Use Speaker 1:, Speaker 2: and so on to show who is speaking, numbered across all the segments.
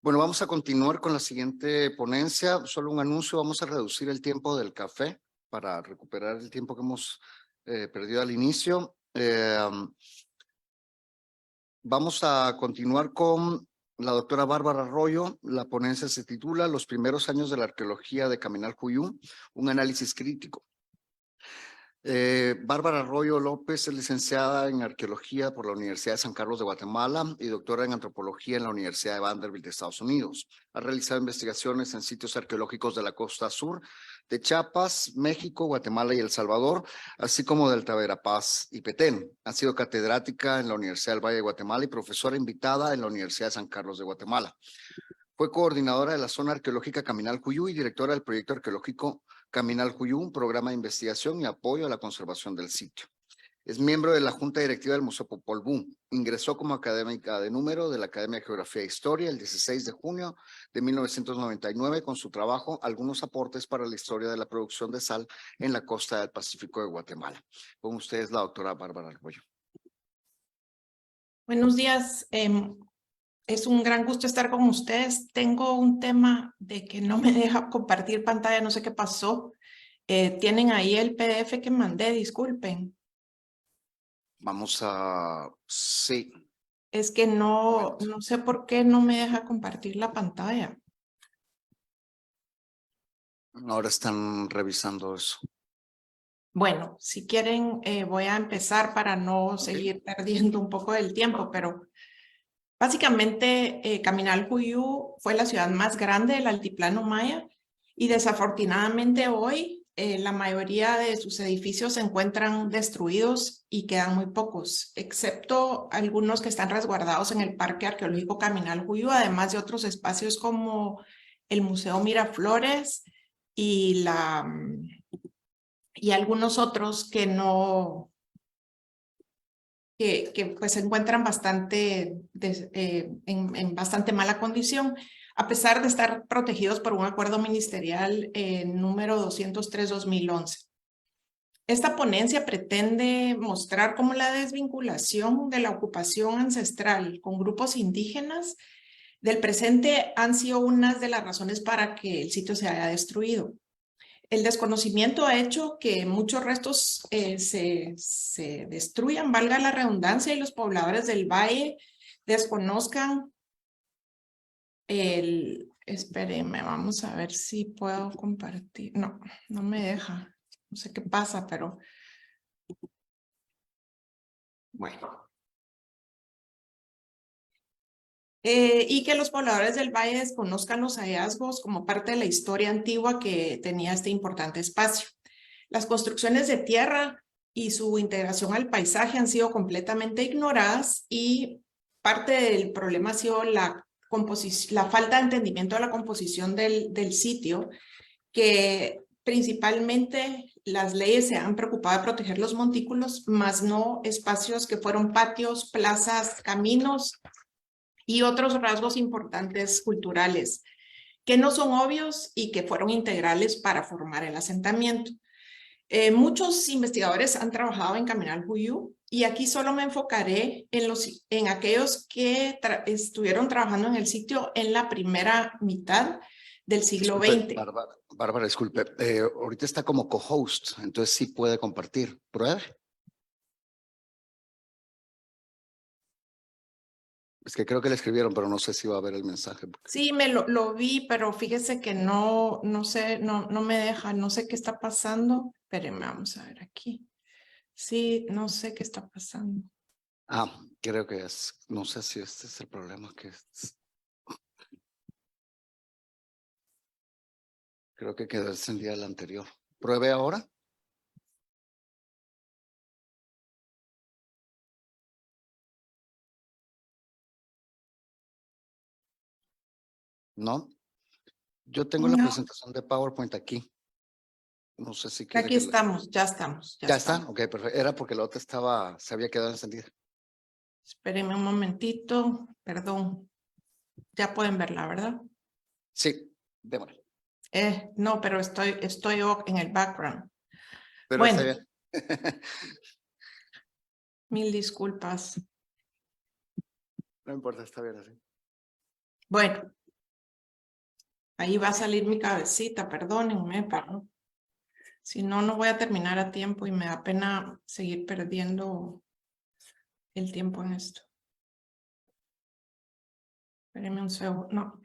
Speaker 1: Bueno, vamos a continuar con la siguiente ponencia. Solo un anuncio, vamos a reducir el tiempo del café para recuperar el tiempo que hemos perdido al inicio. Vamos a continuar con la doctora Bárbara Arroyo. La ponencia se titula Los primeros años de la arqueología de Caminal-Cuyú, un análisis crítico. Bárbara Arroyo López es licenciada en arqueología por la Universidad de San Carlos de Guatemala y doctora en antropología en la Universidad de Vanderbilt de Estados Unidos. Ha realizado investigaciones en sitios arqueológicos de la costa sur de Chiapas, México, Guatemala y El Salvador, así como del Verapaz y Petén. Ha sido catedrática en la Universidad del Valle de Guatemala y profesora invitada en la Universidad de San Carlos de Guatemala. Fue coordinadora de la zona arqueológica Caminal-Cuyú y directora del proyecto arqueológico Caminal-Cuyú, un programa de investigación y apoyo a la conservación del sitio. Es miembro de la Junta Directiva del Museo Popol Vuh. Ingresó como académica de número de la Academia de Geografía e Historia el 16 de junio de 1999 con su trabajo Algunos aportes para la historia de la producción de sal en la costa del Pacífico de Guatemala. Con ustedes la doctora Bárbara Arroyo.
Speaker 2: Buenos días. Es un gran gusto estar con ustedes. Tengo un tema de que no me deja compartir pantalla, no sé qué pasó. Tienen ahí el PDF que mandé, disculpen.
Speaker 1: Vamos a... Sí.
Speaker 2: Es que no sé por qué no me deja compartir la pantalla.
Speaker 1: Ahora están revisando eso.
Speaker 2: Bueno, si quieren, voy a empezar para no seguir perdiendo un poco del tiempo, pero básicamente Caminal-Cuyú fue la ciudad más grande del altiplano maya y desafortunadamente hoy la mayoría de sus edificios se encuentran destruidos y quedan muy pocos, excepto algunos que están resguardados en el Parque Arqueológico Caminal-Cuyú, además de otros espacios como el Museo Miraflores y algunos otros que no... que pues se encuentran bastante en bastante mala condición, a pesar de estar protegidos por un acuerdo ministerial número 203/2011. Esta ponencia pretende mostrar cómo la desvinculación de la ocupación ancestral con grupos indígenas del presente han sido unas de las razones para que el sitio se haya destruido. El desconocimiento ha hecho que muchos restos se destruyan, valga la redundancia, y los pobladores del valle desconozcan espérenme, vamos a ver si puedo compartir. No, no me deja. No sé qué pasa, pero... Bueno. Y que los pobladores del valle desconozcan los hallazgos como parte de la historia antigua que tenía este importante espacio. Las construcciones de tierra y su integración al paisaje han sido completamente ignoradas y parte del problema ha sido la falta de entendimiento de la composición del sitio, que principalmente las leyes se han preocupado de proteger los montículos, más no espacios que fueron patios, plazas, caminos y otros rasgos importantes culturales que no son obvios y que fueron integrales para formar el asentamiento. Muchos investigadores han trabajado en Caminal-Cuyú y aquí solo me enfocaré en aquellos que estuvieron trabajando en el sitio en la primera mitad del siglo XX.
Speaker 1: Bárbara, disculpe, ahorita está como co-host, entonces sí puede compartir. ¿Pruebe? Es que creo que le escribieron, pero no sé si va a ver el mensaje.
Speaker 2: Sí, lo vi, pero fíjese que no sé, no me deja, no sé qué está pasando. Espérenme, vamos a ver aquí. Sí, no sé qué está pasando.
Speaker 1: Ah, creo que es, no sé si este es el problema creo que quedó encendida el anterior. ¿Pruebe ahora? ¿No? Yo tengo la presentación de PowerPoint aquí. No sé si quiere
Speaker 2: Aquí estamos, ya estamos.
Speaker 1: ¿Ya está? Ok, perfecto. Era porque la otra se había quedado encendida.
Speaker 2: Espérenme un momentito, perdón. Ya pueden verla, ¿verdad?
Speaker 1: Sí, démosle.
Speaker 2: No, pero estoy en el background.
Speaker 1: Pero
Speaker 2: bueno,
Speaker 1: está bien.
Speaker 2: Mil disculpas.
Speaker 1: No importa, está bien así.
Speaker 2: Bueno, Ahí va a salir mi cabecita, perdónenme, pero si no, no voy a terminar a tiempo y me da pena seguir perdiendo el tiempo en esto. Espérenme un segundo, no.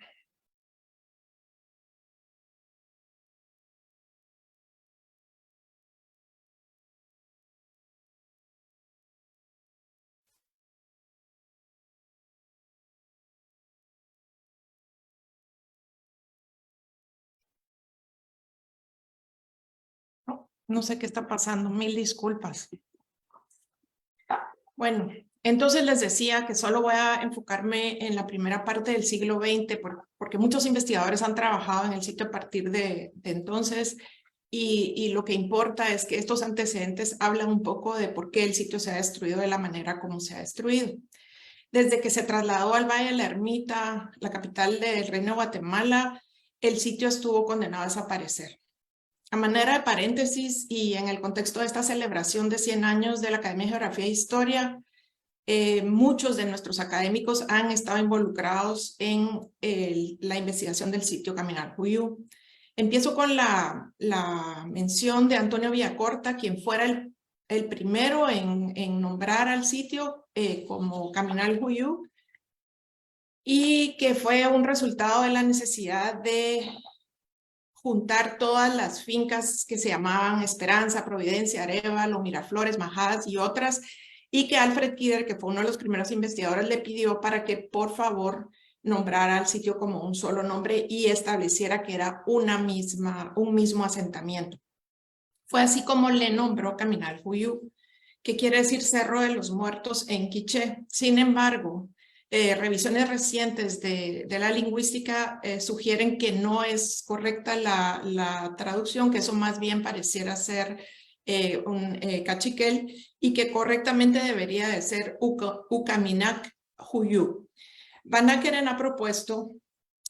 Speaker 2: No sé qué está pasando, mil disculpas. Bueno, entonces les decía que solo voy a enfocarme en la primera parte del siglo XX porque muchos investigadores han trabajado en el sitio a partir de entonces y lo que importa es que estos antecedentes hablan un poco de por qué el sitio se ha destruido de la manera como se ha destruido. Desde que se trasladó al Valle de la Ermita, la capital del Reino de Guatemala, el sitio estuvo condenado a desaparecer. A manera de paréntesis y en el contexto de esta celebración de 100 años de la Academia de Geografía e Historia, muchos de nuestros académicos han estado involucrados en la investigación del sitio Caminar Juyú. Empiezo con la mención de Antonio Villacorta, quien fuera el primero en nombrar al sitio como Caminar Juyú, y que fue un resultado de la necesidad de juntar todas las fincas que se llamaban Esperanza, Providencia, Arévalo, Miraflores, Majadas y otras, y que Alfred Kidder, que fue uno de los primeros investigadores, le pidió para que por favor nombrara al sitio como un solo nombre y estableciera que era un mismo asentamiento. Fue así como le nombró Caminar Juyú, que quiere decir Cerro de los Muertos en quiché. Sin embargo, revisiones recientes de la lingüística sugieren que no es correcta la traducción, que eso más bien pareciera ser un cachiquel y que correctamente debería de ser Ucaminak Juyú. Van Ackeren ha propuesto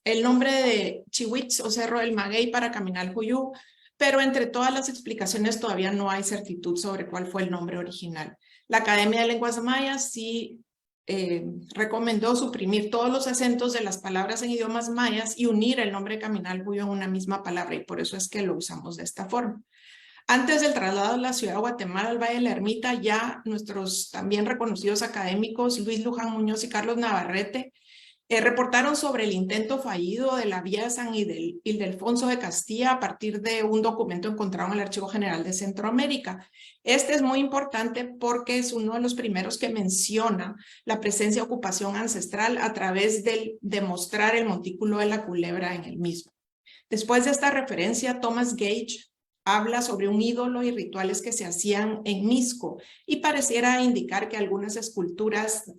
Speaker 2: el nombre de Chihuitz o Cerro del Maguey para Caminar Juyú, pero entre todas las explicaciones todavía no hay certitud sobre cuál fue el nombre original. La Academia de Lenguas Mayas sí recomendó suprimir todos los acentos de las palabras en idiomas mayas y unir el nombre Caminar Juyú en una misma palabra, y por eso es que lo usamos de esta forma. Antes del traslado de la ciudad de Guatemala al Valle de la Ermita, ya nuestros también reconocidos académicos Luis Luján Muñoz y Carlos Navarrete reportaron sobre el intento fallido de la vía de San Ildefonso de Castilla a partir de un documento encontrado en el Archivo General de Centroamérica. Este es muy importante porque es uno de los primeros que menciona la presencia de ocupación ancestral a través de demostrar el montículo de la culebra en el mismo. Después de esta referencia, Thomas Gage habla sobre un ídolo y rituales que se hacían en Misco y pareciera indicar que algunas esculturas,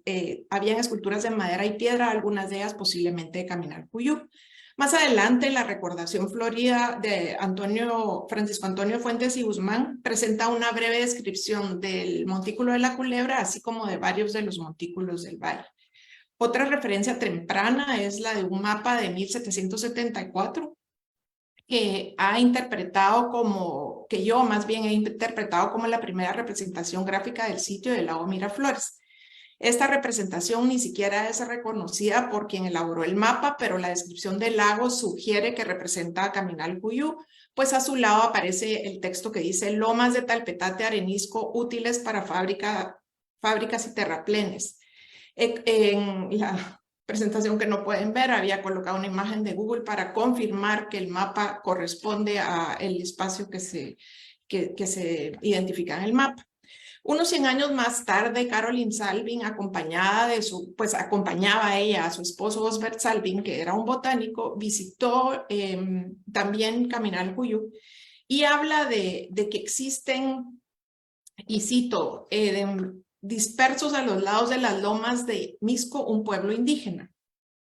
Speaker 2: habían esculturas de madera y piedra, algunas de ellas posiblemente de Caminar Juyú. Más adelante, la recordación florida de Francisco Antonio Fuentes y Guzmán presenta una breve descripción del montículo de la culebra, así como de varios de los montículos del valle. Otra referencia temprana es la de un mapa de 1774, que ha interpretado como, que yo más bien he interpretado como la primera representación gráfica del sitio del lago Miraflores. Esta representación ni siquiera es reconocida por quien elaboró el mapa, pero la descripción del lago sugiere que representa a Caminar Juyú, pues a su lado aparece el texto que dice lomas de talpetate arenisco útiles para fábricas y terraplenes. En la presentación que no pueden ver, había colocado una imagen de Google para confirmar que el mapa corresponde al espacio que se identifica en el mapa. Unos 100 años más tarde, Caroline Salvin, acompañaba a ella, a su esposo Osbert Salvin, que era un botánico, visitó también Caminar Juyú y habla de que existen, y cito, dispersos a los lados de las lomas de Misco, un pueblo indígena.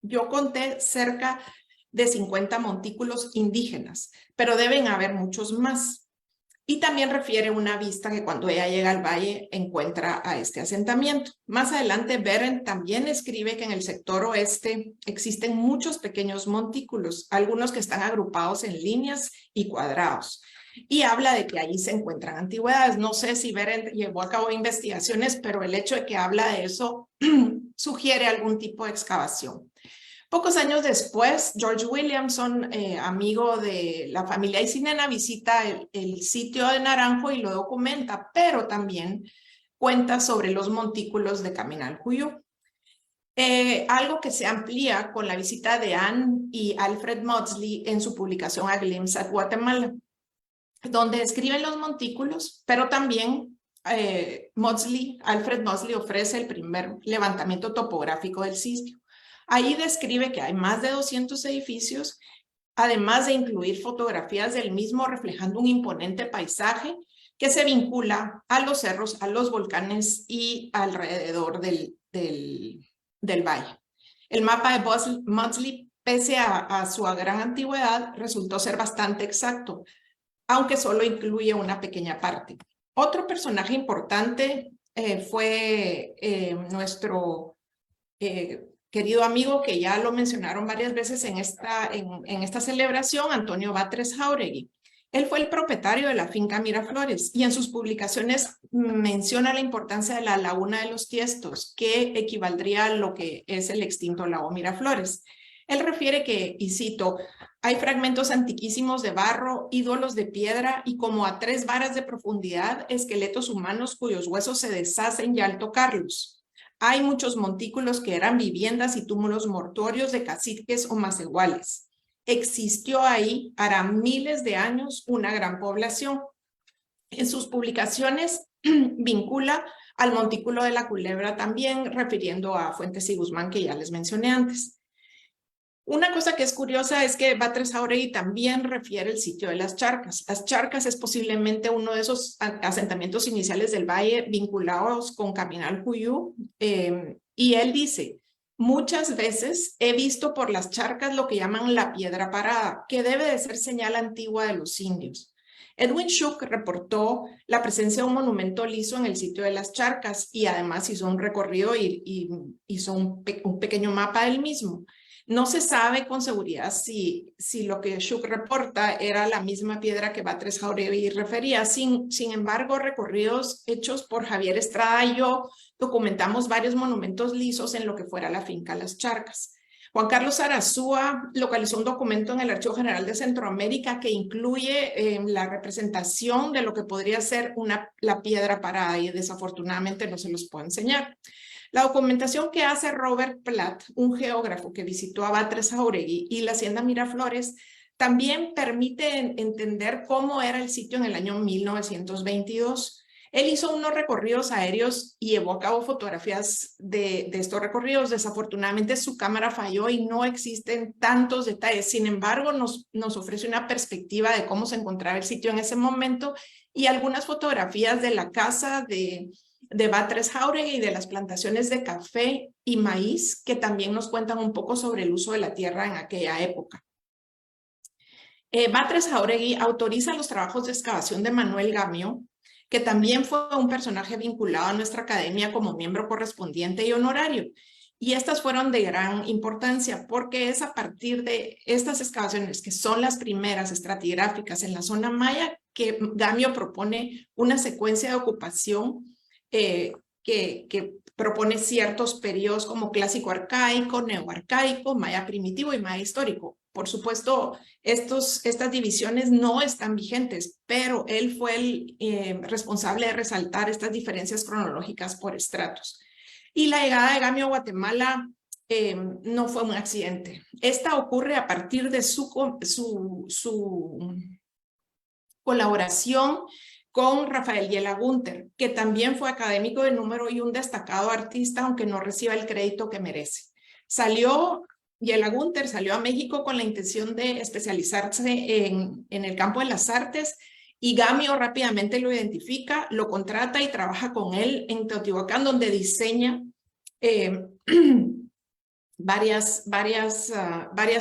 Speaker 2: Yo conté cerca de 50 montículos indígenas, pero deben haber muchos más. Y también refiere una vista que cuando ella llega al valle encuentra a este asentamiento. Más adelante, Beren también escribe que en el sector oeste existen muchos pequeños montículos, algunos que están agrupados en líneas y cuadrados. Y habla de que allí se encuentran antigüedades. No sé si Beren llevó a cabo investigaciones, pero el hecho de que habla de eso sugiere algún tipo de excavación. Pocos años después, George Williamson, amigo de la familia Aycinena, visita el sitio de Naranjo y lo documenta, pero también cuenta sobre los montículos de Caminalcuyú. Algo que se amplía con la visita de Anne y Alfred Maudsley en su publicación A Glimpse at Guatemala, donde describen los montículos, pero también Alfred Maudsley ofrece el primer levantamiento topográfico del sitio. Ahí describe que hay más de 200 edificios, además de incluir fotografías del mismo reflejando un imponente paisaje que se vincula a los cerros, a los volcanes y alrededor del valle. El mapa de Maudsley, pese a su gran antigüedad, resultó ser bastante exacto, aunque solo incluye una pequeña parte. Otro personaje importante fue nuestro querido amigo, que ya lo mencionaron varias veces en esta celebración, Antonio Batres Jáuregui. Él fue el propietario de la finca Miraflores y en sus publicaciones menciona la importancia de la laguna de los Tiestos, que equivaldría a lo que es el extinto lago Miraflores. Él refiere que, y cito, hay fragmentos antiquísimos de barro, ídolos de piedra y como a 3 varas de profundidad, esqueletos humanos cuyos huesos se deshacen ya al tocarlos. Hay muchos montículos que eran viviendas y túmulos mortuorios de caciques o macehuales. Existió ahí, hará miles de años, una gran población. En sus publicaciones vincula al montículo de la Culebra también, refiriendo a Fuentes y Guzmán, que ya les mencioné antes. Una cosa que es curiosa es que Batres Jáuregui también refiere el sitio de las Charcas. Las Charcas es posiblemente uno de esos asentamientos iniciales del valle vinculados con Caminalcuyú, y él dice, muchas veces he visto por las charcas lo que llaman la piedra parada, que debe de ser señal antigua de los indios. Edwin Shook reportó la presencia de un monumento liso en el sitio de las Charcas y además hizo un recorrido y hizo un pequeño mapa del mismo. No se sabe con seguridad si lo que Shook reporta era la misma piedra que Batres Jáuregui refería. Sin embargo, recorridos hechos por Javier Estrada y yo documentamos varios monumentos lisos en lo que fuera la finca Las Charcas. Juan Carlos Arazúa localizó un documento en el Archivo General de Centroamérica que incluye la representación de lo que podría ser la piedra parada y desafortunadamente no se los puedo enseñar. La documentación que hace Robert Platt, un geógrafo que visitó a Batres Jáuregui y la hacienda Miraflores, también permite entender cómo era el sitio en el año 1922. Él hizo unos recorridos aéreos y llevó a cabo fotografías de estos recorridos. Desafortunadamente su cámara falló y no existen tantos detalles. Sin embargo, nos ofrece una perspectiva de cómo se encontraba el sitio en ese momento y algunas fotografías de la casa de Batres Jáuregui y de las plantaciones de café y maíz, que también nos cuentan un poco sobre el uso de la tierra en aquella época. Batres Jáuregui autoriza los trabajos de excavación de Manuel Gamio, que también fue un personaje vinculado a nuestra academia como miembro correspondiente y honorario. Y estas fueron de gran importancia porque es a partir de estas excavaciones, que son las primeras estratigráficas en la zona maya, que Gamio propone una secuencia de ocupación que propone ciertos periodos como clásico arcaico, neoarcaico, maya primitivo y maya histórico. Por supuesto, estas divisiones no están vigentes, pero él fue el responsable de resaltar estas diferencias cronológicas por estratos. Y la llegada de Gamio a Guatemala no fue un accidente. Esta ocurre a partir de su colaboración con Rafael Yela Gunter, que también fue académico de número y un destacado artista, aunque no reciba el crédito que merece. Yela Gunter salió a México con la intención de especializarse en el campo de las artes y Gamio rápidamente lo identifica, lo contrata y trabaja con él en Teotihuacán, donde diseña varias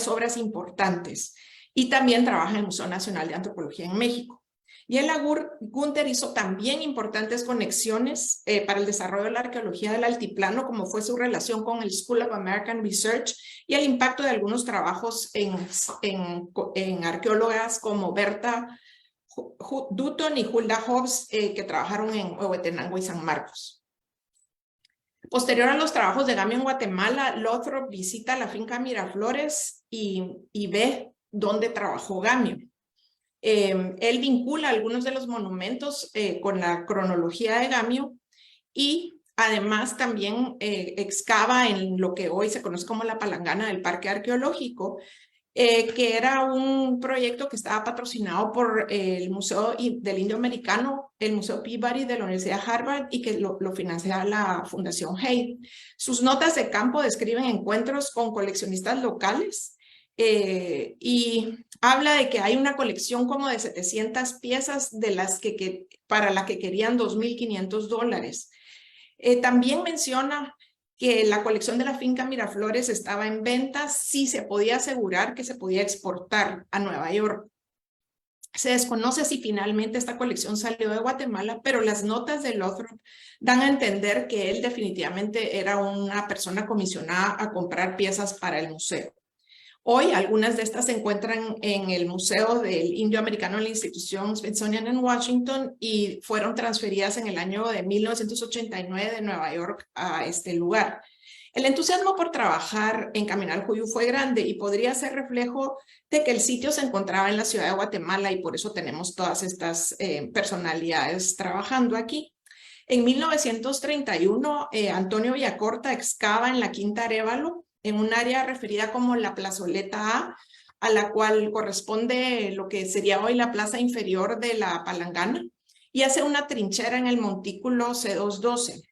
Speaker 2: obras importantes y también trabaja en el Museo Nacional de Antropología en México. Yela Gunter hizo también importantes conexiones para el desarrollo de la arqueología del altiplano, como fue su relación con el School of American Research y el impacto de algunos trabajos en arqueólogas como Berta Dutton y Hulda Hobbs, que trabajaron en Huehuetenango y San Marcos. Posterior a los trabajos de Gamio en Guatemala, Lothrop visita la finca Miraflores y ve dónde trabajó Gamio. Él vincula algunos de los monumentos con la cronología de Gamio y además también excava en lo que hoy se conoce como la palangana del Parque Arqueológico, que era un proyecto que estaba patrocinado por el Museo del Indio Americano, el Museo Peabody de la Universidad de Harvard y que lo financiaba la Fundación Hay. Sus notas de campo describen encuentros con coleccionistas locales y habla de que hay una colección como de 700 piezas de las para la que querían $2,500. También menciona que la colección de la finca Miraflores estaba en venta si se podía asegurar que se podía exportar a Nueva York. Se desconoce si finalmente esta colección salió de Guatemala, pero las notas de Lothrop dan a entender que él definitivamente era una persona comisionada a comprar piezas para el museo. Hoy algunas de estas se encuentran en el Museo del Indio Americano en la institución Smithsonian en Washington y fueron transferidas en el año de 1989 de Nueva York a este lugar. El entusiasmo por trabajar en Caminalcuyú fue grande y podría ser reflejo de que el sitio se encontraba en la ciudad de Guatemala y por eso tenemos todas estas personalidades trabajando aquí. En 1931, Antonio Villacorta excava en la Quinta Arévalo, en un área referida como la Plazoleta a la cual corresponde lo que sería hoy la plaza inferior de la Palangana, y hace una trinchera en el montículo C212.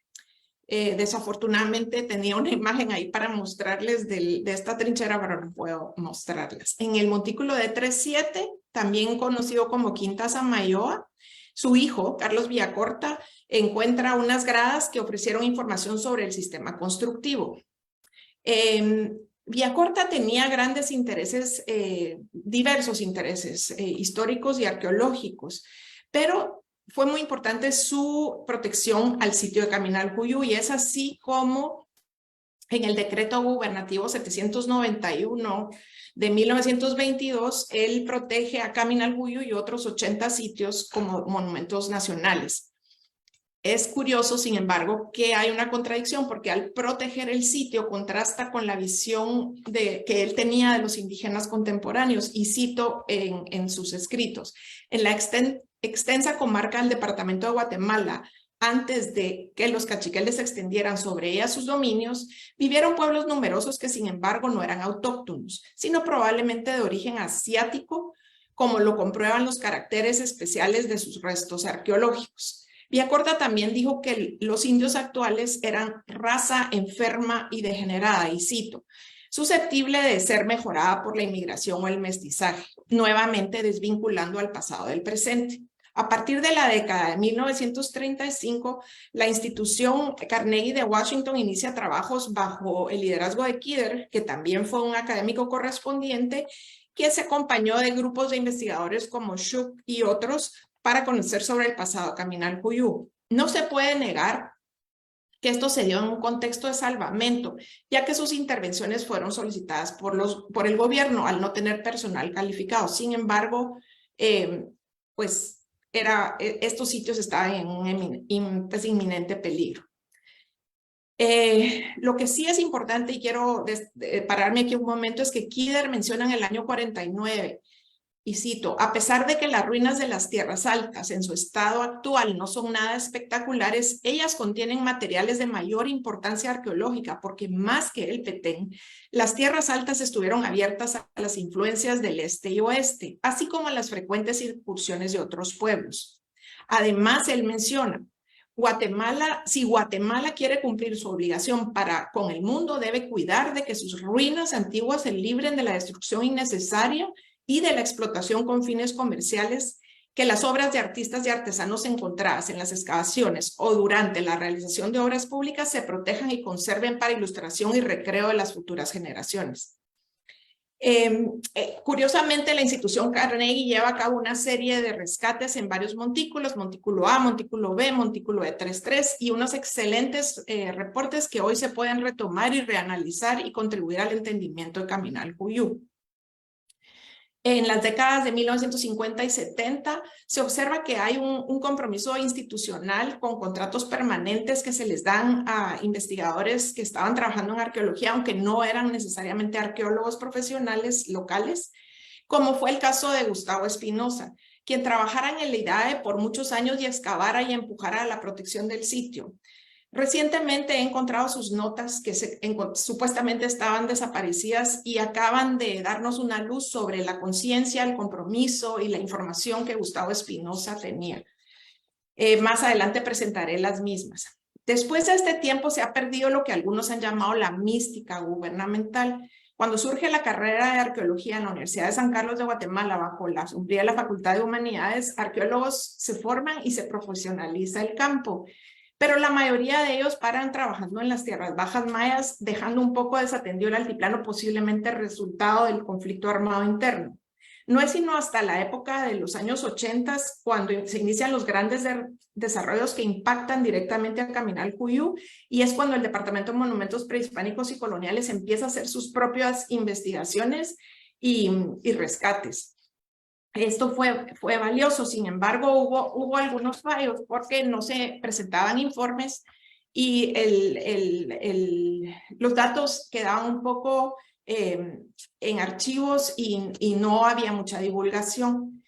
Speaker 2: Desafortunadamente tenía una imagen ahí para mostrarles de esta trinchera, pero no puedo mostrarles. En el montículo D37, también conocido como Quinta Samayoa, su hijo, Carlos Villacorta, encuentra unas gradas que ofrecieron información sobre el sistema constructivo. Villacorta tenía grandes intereses, diversos intereses históricos y arqueológicos, pero fue muy importante su protección al sitio de Caminalcuyú y es así como en el decreto gubernativo 791 de 1922, él protege a Caminalcuyú y otros 80 sitios como monumentos nacionales. Es curioso, sin embargo, que hay una contradicción porque al proteger el sitio contrasta con la visión que él tenía de los indígenas contemporáneos y cito en sus escritos. En la extensa comarca del departamento de Guatemala, antes de que los cachiqueles se extendieran sobre ella sus dominios, vivieron pueblos numerosos que sin embargo no eran autóctonos, sino probablemente de origen asiático, como lo comprueban los caracteres especiales de sus restos arqueológicos. Villacorta también dijo que los indios actuales eran raza enferma y degenerada, y cito, susceptible de ser mejorada por la inmigración o el mestizaje, nuevamente desvinculando al pasado del presente. A partir de la década de 1935, la institución Carnegie de Washington inicia trabajos bajo el liderazgo de Kidder, que también fue un académico correspondiente, que se acompañó de grupos de investigadores como Schuch y otros para conocer sobre el pasado Caminalcuyú. No se puede negar que esto se dio en un contexto de salvamento, ya que sus intervenciones fueron solicitadas por el gobierno al no tener personal calificado. Sin embargo, pues estos sitios estaban en un inminente peligro. Lo que sí es importante, y quiero pararme aquí un momento, es que Kidder menciona en el año 49, y cito, a pesar de que las ruinas de las tierras altas en su estado actual no son nada espectaculares, ellas contienen materiales de mayor importancia arqueológica porque más que el Petén, las tierras altas estuvieron abiertas a las influencias del este y oeste, así como a las frecuentes incursiones de otros pueblos. Además, él menciona, si Guatemala quiere cumplir su obligación para con el mundo, debe cuidar de que sus ruinas antiguas se libren de la destrucción innecesaria y de la explotación con fines comerciales, que las obras de artistas y artesanos encontradas en las excavaciones o durante la realización de obras públicas se protejan y conserven para ilustración y recreo de las futuras generaciones. Curiosamente, la institución Carnegie lleva a cabo una serie de rescates en varios montículos, montículo A, montículo B, montículo E33, y unos excelentes reportes que hoy se pueden retomar y reanalizar y contribuir al entendimiento de Caminalcuyú. En las décadas de 1950 y 70 se observa que hay un compromiso institucional con contratos permanentes que se les dan a investigadores que estaban trabajando en arqueología, aunque no eran necesariamente arqueólogos profesionales locales, como fue el caso de Gustavo Espinosa, quien trabajara en el IDAE por muchos años y excavara y empujara a la protección del sitio. Recientemente he encontrado sus notas que supuestamente estaban desaparecidas y acaban de darnos una luz sobre la conciencia, el compromiso y la información que Gustavo Espinosa tenía. Más adelante presentaré las mismas. Después de este tiempo se ha perdido lo que algunos han llamado la mística gubernamental. Cuando surge la carrera de arqueología en la Universidad de San Carlos de Guatemala bajo la sombría de la Facultad de Humanidades, arqueólogos se forman y se profesionaliza el campo. Pero la mayoría de ellos paran trabajando en las tierras bajas mayas, dejando un poco desatendido el altiplano, posiblemente resultado del conflicto armado interno. No es sino hasta la época de los años 80 cuando se inician los grandes desarrollos que impactan directamente a Caminalcuyú, y es cuando el Departamento de Monumentos Prehispánicos y Coloniales empieza a hacer sus propias investigaciones y rescates. Esto fue valioso, sin embargo, hubo algunos fallos porque no se presentaban informes y los datos quedaban un poco en archivos y no había mucha divulgación.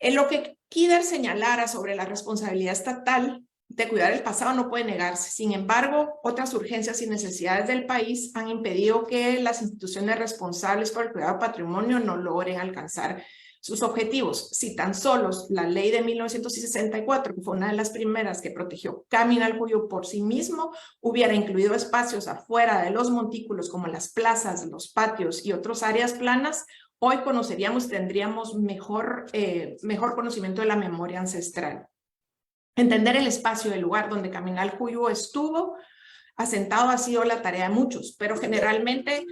Speaker 2: En lo que Kidder señalara sobre la responsabilidad estatal de cuidar el pasado no puede negarse. Sin embargo, otras urgencias y necesidades del país han impedido que las instituciones responsables por el cuidado del patrimonio no logren alcanzar sus objetivos. Si tan solo la ley de 1964, que fue una de las primeras que protegió Caminalcuyú por sí mismo, hubiera incluido espacios afuera de los montículos como las plazas, los patios y otras áreas planas, hoy tendríamos mejor conocimiento de la memoria ancestral. Entender el espacio del lugar donde Caminalcuyú estuvo asentado ha sido la tarea de muchos, pero generalmente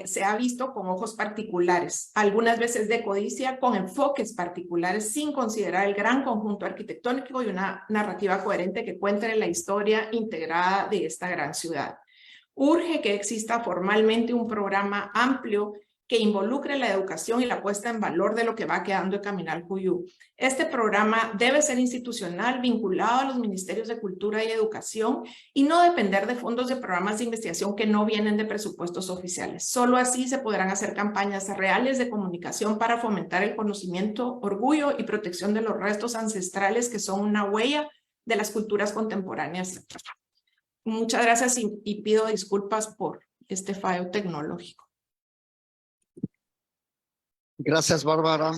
Speaker 2: se ha visto con ojos particulares, algunas veces de codicia, con enfoques particulares, sin considerar el gran conjunto arquitectónico y una narrativa coherente que cuente la historia integrada de esta gran ciudad. Urge que exista formalmente un programa amplio que involucre la educación y la puesta en valor de lo que va quedando de Caminalcuyú. Este programa debe ser institucional, vinculado a los ministerios de Cultura y Educación y no depender de fondos de programas de investigación que no vienen de presupuestos oficiales. Solo así se podrán hacer campañas reales de comunicación para fomentar el conocimiento, orgullo y protección de los restos ancestrales que son una huella de las culturas contemporáneas. Muchas gracias y pido disculpas por este fallo tecnológico.
Speaker 1: Gracias, Bárbara.